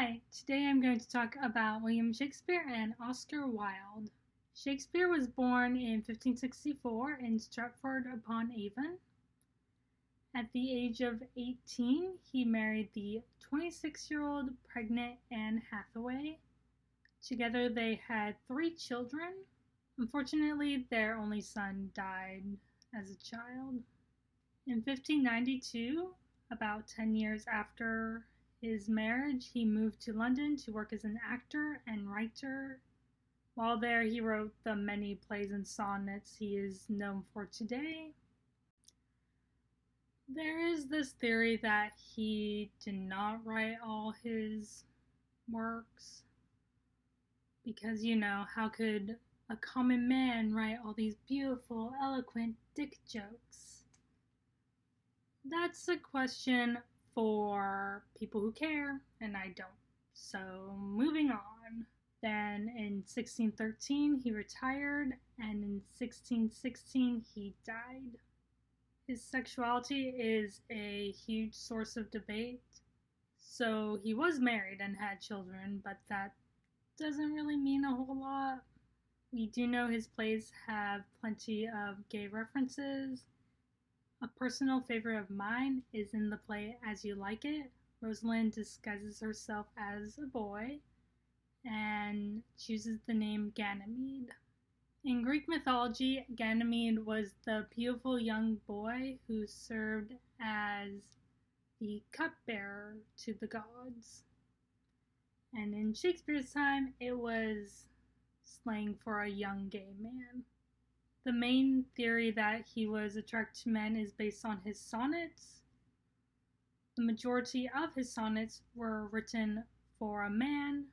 Hi, today I'm going to talk about William Shakespeare and Oscar Wilde. Shakespeare was born in 1564 in Stratford-upon-Avon. At the age of 18, he married the 26-year-old pregnant Anne Hathaway. Together they had 3 children. Unfortunately, their only son died as a child. In 1592, about 10 years after his marriage, he moved to London to work as an actor and writer. While there, he wrote the many plays and sonnets he is known for today. There is this theory that he did not write all his works because, how could a common man write all these beautiful, eloquent dick jokes? That's a question for people who care, and I don't. So, moving on. Then in 1613, he retired, and in 1616, he died. His sexuality is a huge source of debate. So, he was married and had children, but that doesn't really mean a whole lot. We do know his plays have plenty of gay references. A personal favorite of mine is in the play As You Like It. Rosalind disguises herself as a boy and chooses the name Ganymede. In Greek mythology, Ganymede was the beautiful young boy who served as the cupbearer to the gods. And in Shakespeare's time, it was slang for a young gay man. The main theory that he was attracted to men is based on his sonnets. The majority of his sonnets were written for a man,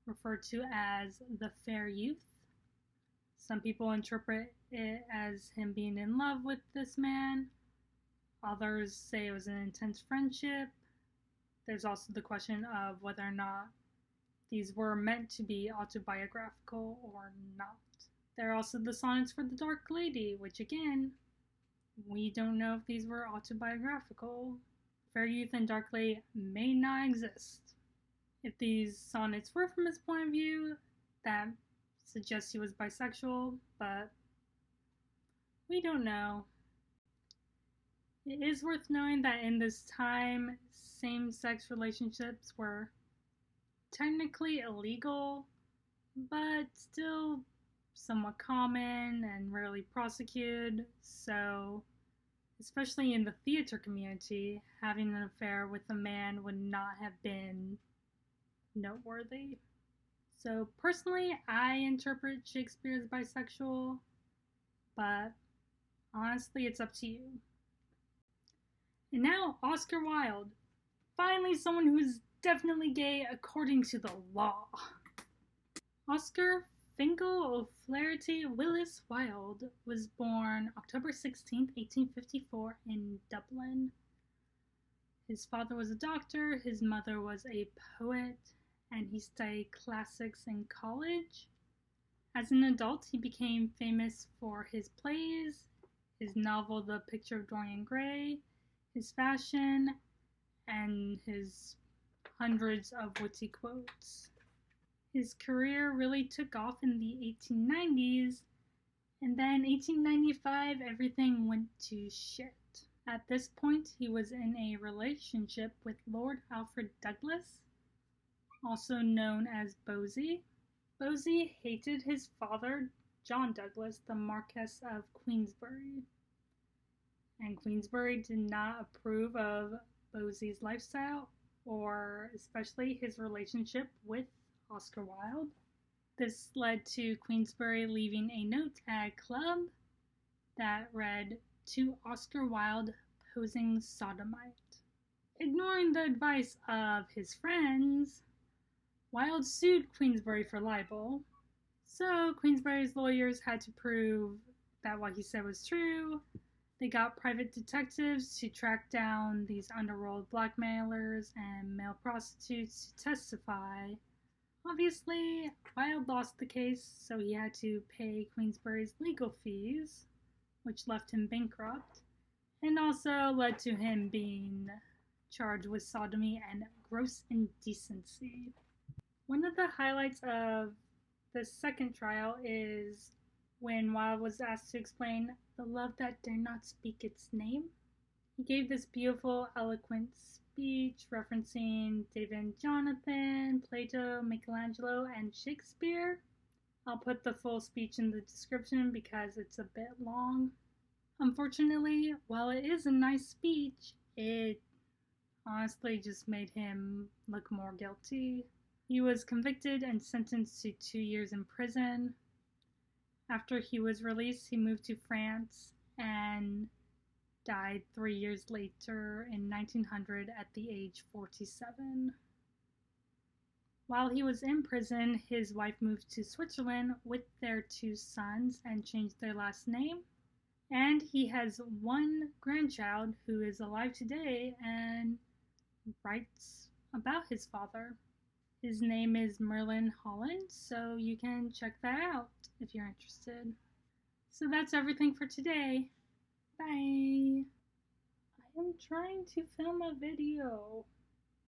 referred to as the fair youth. Some people interpret it as him being in love with this man. Others say it was an intense friendship. There's also the question of whether or not these were meant to be autobiographical or not. There are also the sonnets for the Dark Lady, which again, we don't know if these were autobiographical. Fair Youth and Dark Lady may not exist. If these sonnets were from his point of view, that suggests he was bisexual, but we don't know. It is worth knowing that in this time, same-sex relationships were technically illegal, but still somewhat common and rarely prosecuted, so especially in the theater community, having an affair with a man would not have been noteworthy. So personally, I interpret Shakespeare as bisexual, but honestly, it's up to you. And now, Oscar Wilde. Finally, someone who's definitely gay according to the law. Oscar Fingal O'Flaherty Willis Wilde was born October 16, 1854 in Dublin. His father was a doctor, his mother was a poet, and he studied classics in college. As an adult, he became famous for his plays, his novel The Picture of Dorian Gray, his fashion, and his hundreds of witty quotes. His career really took off in the 1890s, and then 1895 everything went to shit. At this point, he was in a relationship with Lord Alfred Douglas, also known as Bosie. Bosie hated his father, John Douglas, the Marquess of Queensberry, and Queensberry did not approve of Bosie's lifestyle, or especially his relationship with Oscar Wilde. This led to Queensberry leaving a note at a club that read, "To Oscar Wilde, posing sodomite." Ignoring the advice of his friends, Wilde sued Queensberry for libel. So Queensberry's lawyers had to prove that what he said was true. They got private detectives to track down these underworld blackmailers and male prostitutes to testify. Obviously, Wilde lost the case, so he had to pay Queensberry's legal fees, which left him bankrupt, and also led to him being charged with sodomy and gross indecency. One of the highlights of the second trial is when Wilde was asked to explain the love that dare not speak its name. He gave this beautiful, eloquent speech referencing David and Jonathan, Plato, Michelangelo, and Shakespeare. I'll put the full speech in the description because it's a bit long. Unfortunately, while it is a nice speech, it honestly just made him look more guilty. He was convicted and sentenced to 2 years in prison. After he was released, he moved to France and died 3 years later in 1900 at the age 47. While he was in prison, his wife moved to Switzerland with their 2 sons and changed their last name. And he has 1 grandchild who is alive today and writes about his father. His name is Merlin Holland, so you can check that out if you're interested. So that's everything for today. Bye! I am trying to film a video.